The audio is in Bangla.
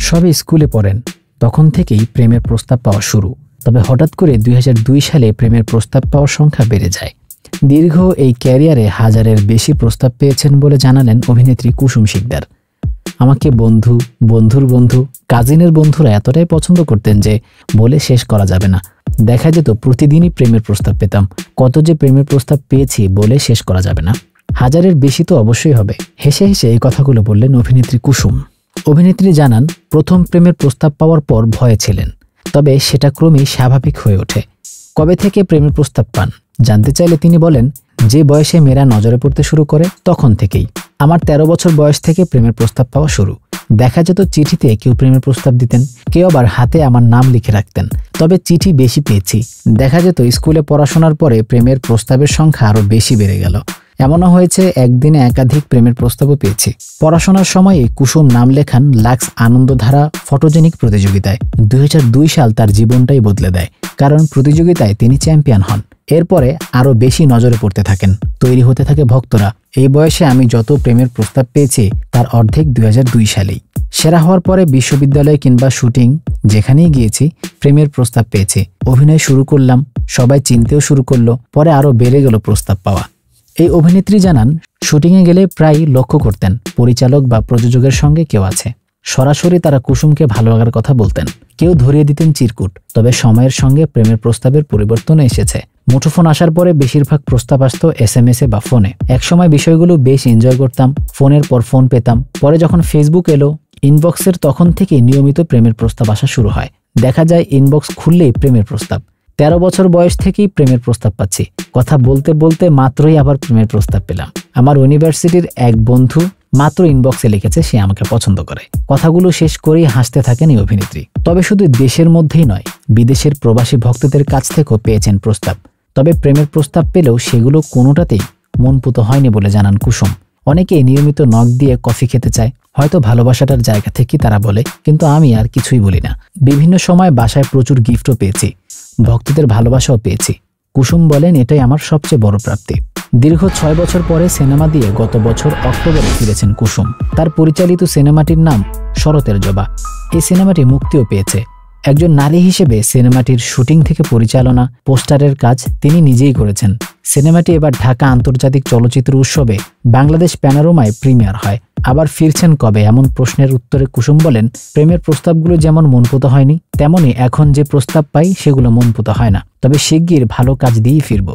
সবে স্কুলে পড়েন, তখন থেকেই প্রেমের প্রস্তাব পাওয়া শুরু। তবে হঠাৎ করে 2002 সালে প্রেমের প্রস্তাব পাওয়ার সংখ্যা বেড়ে যায়। দীর্ঘ এই ক্যারিয়ারে হাজারের বেশি প্রস্তাব পেয়েছেন বলে জানালেন অভিনেত্রী কুসুম শিকদার। আমাকে বন্ধু, বন্ধুর বন্ধু, কাজিনের বন্ধুরা এতটাই পছন্দ করতেন যে বলে শেষ করা যাবে না। দেখা যেত প্রতিদিনই প্রেমের প্রস্তাব পেতাম। কত যে প্রেমের প্রস্তাব পেয়েছি বলে শেষ করা যাবে না। হাজারের বেশি তো অবশ্যই হবে। হেসে হেসে এই কথাগুলো বললেন অভিনেত্রী কুসুম। অভিনেত্রী জানান, প্রথম প্রেমের প্রস্তাব পাওয়ার পর ভয়ে ছিলেন, তবে সেটা ক্রমেই স্বাভাবিক হয়ে ওঠে। কবে থেকে প্রেমের প্রস্তাব পান জানতে চাইলে তিনি বলেন, যে বয়সে মেয়েরা নজরে পড়তে শুরু করে তখন থেকেই। আমার 13 বছর বয়স থেকে প্রেমের প্রস্তাব পাওয়া শুরু। দেখা যেত চিঠিতে কেউ প্রেমের প্রস্তাব দিতেন, কেউ আবার হাতে আমার নাম লিখে রাখতেন। তবে চিঠি বেশি পেয়েছি। দেখা যেত স্কুলে পড়াশোনার পরে প্রেমের প্রস্তাবের সংখ্যা আরও বেশি বেড়ে গেল। এমনও হয়েছে একদিনে একাধিক প্রেমের প্রস্তাবও পেয়েছি। পড়াশোনার সময়ে কুসুম নাম লেখান লাক্স আনন্দধারা ফটোজেনিক প্রতিযোগিতায়। 2002 সাল তার জীবনটাই বদলে দেয়, কারণ প্রতিযোগিতায় তিনি চ্যাম্পিয়ন হন। এরপরে আরও বেশি নজরে পড়তে থাকেন, তৈরি হতে থাকে ভক্তরা। এই বয়সে আমি যত প্রেমের প্রস্তাব পেয়েছি তার অর্ধেক 2002 সালেই। সেরা হওয়ার পরে বিশ্ববিদ্যালয় কিংবা শুটিং যেখানেই গিয়েছি প্রেমের প্রস্তাব পেয়েছি। অভিনয় শুরু করলাম, সবাই চিনতেও শুরু করলো, পরে আরও বেড়ে গেল প্রস্তাব পাওয়া। এই অভিনেত্রী জানান, শুটিংয়ে গেলে প্রায় লক্ষ্য করতেন পরিচালক বা প্রযোজকের সঙ্গে কেউ আছে। সরাসরি তারা কুসুমকে ভালো লাগার কথা বলতেন, কেউ ধরিয়ে দিতেন চিরকুট। তবে সময়ের সঙ্গে প্রেমের প্রস্তাবের পরিবর্তন এসেছে। মুঠোফোন আসার পরে বেশিরভাগ প্রস্তাব আসতো SMS-এ বা ফোনে। একসময় বিষয়গুলো বেশ এনজয় করতাম, ফোনের পর ফোন পেতাম। পরে যখন ফেসবুক এলো, ইনবক্সের তখন থেকে নিয়মিত প্রেমের প্রস্তাব আসা শুরু হয়। দেখা যায় ইনবক্স খুললেই প্রেমের প্রস্তাব। 13 বছর বয়স থেকেই প্রেমের প্রস্তাব পাচ্ছি। কথা বলতে বলতে মাত্রই আবার প্রেমের প্রস্তাব পেলাম। আমার ইউনিভার্সিটির এক বন্ধু মাত্র ইনবক্সে লিখেছে সে আমাকে পছন্দ করে। কথাগুলো শেষ করেই হাসতে থাকেন এই অভিনেত্রী। তবে শুধু দেশের মধ্যেই নয়, বিদেশের প্রবাসী ভক্তদের কাছ থেকেও পেয়েছেন প্রস্তাব। তবে প্রেমের প্রস্তাব পেলেও সেগুলো কোনোটাতেই মনপুত হয়নি বলে জানান কুসুম। অনেকেই নিয়মিত নখ দিয়ে কফি খেতে চায়, হয়তো ভালোবাসাটার জায়গা থেকে তারা বলে, কিন্তু আমি আর কিছুই বলি না। বিভিন্ন সময় বাসায় প্রচুর গিফটও পেয়েছি, ভক্তদের ভালোবাসাও পেয়েছি। কুসুম বলেন, এটাই আমার সবচেয়ে বড় প্রাপ্তি। দীর্ঘ 6 বছর পরে সিনেমা দিয়ে গত বছর অক্টোবরে ফিরেছেন কুসুম। তার পরিচালিত সিনেমাটির নাম শরতের জবা। এই সিনেমাটি মুক্তিও পেয়েছে। একজন নারী হিসেবে সিনেমাটির শুটিং থেকে পরিচালনা, পোস্টারের কাজ তিনি নিজেই করেছেন। সিনেমাটি এবার ঢাকা আন্তর্জাতিক চলচ্চিত্র উৎসবে বাংলাদেশ প্যানোরামায় প্রিমিয়ার হয়। আবার ফিরছেন কবে এমন প্রশ্নের উত্তরে কুসুম বলেন, প্রেমের প্রস্তাবগুলো যেমন মনপুত হয়নি, তেমনি এখন যে প্রস্তাব পাই সেগুলো মনপুত হয় না। তবে শিগগির ভালো কাজ দিয়েই ফিরব।